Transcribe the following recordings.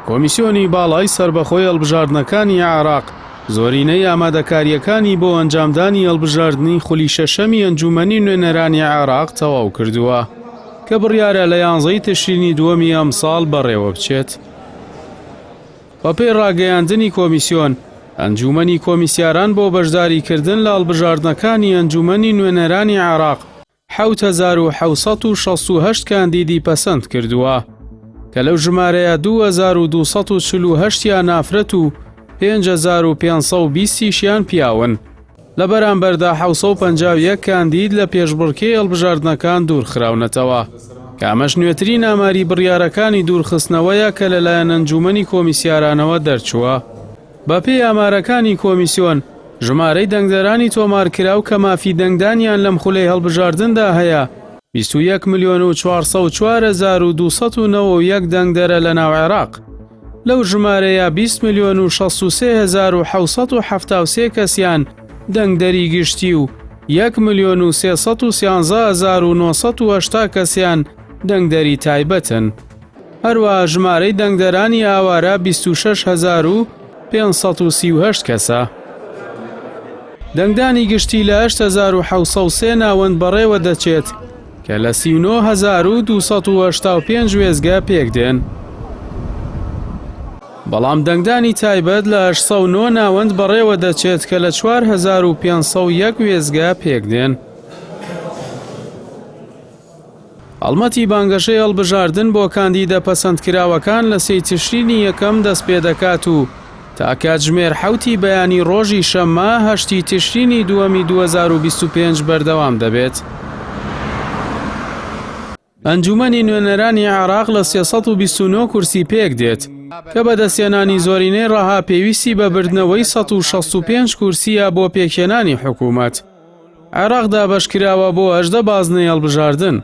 کۆمیسیۆنی باڵای سربەخۆی هەڵبژاردنەکانی عێراق زۆرینەی ئامادەکاریەکانی بۆ ئەنجامدانی هەڵبژاردنی خولی شەشەمی ئەنجومەنی نوێنەرانی عێراق تەواو کردووە کە بڕیارە لە 11 تشرینی دووەمی ئەم ساڵ بەڕێوە بچێت. بەپێی ڕاگەیاندنی کۆمیسیۆن، ئەنجومەنی کۆمیسیاران بۆ بەشداریکردن لە هەڵبژاردنەکانی ئەنجومەنی نوێنەرانی عێراق 7768 کاندیدی پەسەند کردووە کە لەو ژمارەیە 2248 یان نافرەت و 5520 پیاون لە بەرامبەردا 751 کاندید لە پێشبڕکێی هەڵبژاردنەکان دوورخراونەتەوە کە ئەمەش نوێترین ئاماری بڕیارەکانی دوورخستنەوەیە کە لەلایەن ئەنجومەنی کۆمیسیارانەوە دەرچووە. بەپێی ئامارەکانی کۆمیسیۆن، ژمارەی دەنگدەرانی تۆمارکراو کە مافی دەنگدانیان لەم خولەی هەڵبژاردندا هەیە 21,404,291 دەنگدەرە لە ناو عێراق. لەو ژمارەیە 20,063,773 کەسیان دەنگدەری گشتی و 1,313,980 کەسیان دەنگدەری تایبەتن. هەروەها ژمارەی دەنگدەرانی ئاوارە 26,538 کەسە. دەنگدانی گشتی لە 8,703 ناوەند بەڕێوە دەچێت کە لە 39,285 وێزگە پێکدێن. بەڵام دەنگدانی تایبەت لە 809 ناوەند بەڕێوە دەچێت کە لە 4,501 وێزگە پێکدێن. ئەڵمەتی بانگەشەی هەڵبژاردن بۆ کاندیدە پەسەندکراوەکان لە 3 تشرینی یەکەم دەست پێ دەکات و تا کاتژمێر 7 بەیانی ڕۆژی شەممە 8 تشرینی دووەمی 2025 بەردەوام دەبێت. ئەنجومەنی نوێنەرانی عێراق لە 329 کورسی پێک دێت کە بەدەستێنانی زۆرینەی ڕەها پێویستی بە بردنەوەی 165 کورسیە بۆ پێکهێنانی حکوومەت. عێراق دابەشکراوە بۆ 18 بازنەی هەڵبژاردن.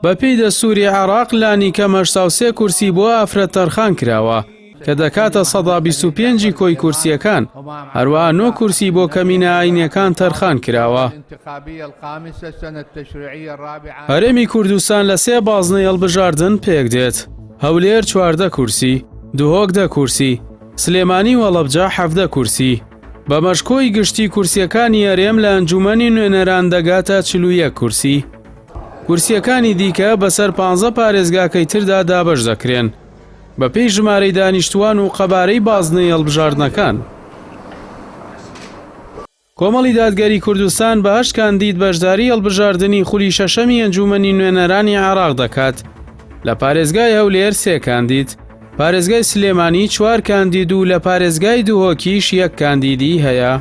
بەپێی دەستوری عێراق لانی کەم 83 کورسی بۆ ئافرەت تەرخان کراوە کە دەکاتە 125 کۆی کورسیەکان. هەروەها 9 کورسی بۆ کەمینە ئاینیەکان تەرخان کراوە. هەرێمی کوردستان لە 3 بازنەی هەڵبژاردن پێک دێت. هەولێر 14 کورسی، دوهۆک 10 کورسی، سلێمانی وەڵەبجە 17 کورسی. بە مەشکۆی گشتی کورسیەکانی هەرێم لە ئەنجومەنی نوێنەران دەگاتە 41 کورسی. کورسیەکانی دیکە بەسەر 15 پارێزگاکەی تردا دابەش دەکرێن بەپێی ژمارەی دانیشتوان و قەبارەی بازنەی هەڵبژاردنەکان. کۆمەڵی دادگەری کوردستان بە 8 کاندید بەشداری هەڵبژاردنی خولی شەشەمی ئەنجومەنی نوێنەرانی عێراق دەکات. لە پارێزگای هەولێر 3 کاندید، پارێزگای سلێمانی 4 کاندید و لە پارێزگای دوهۆکیش 1 کاندیدی هەیە.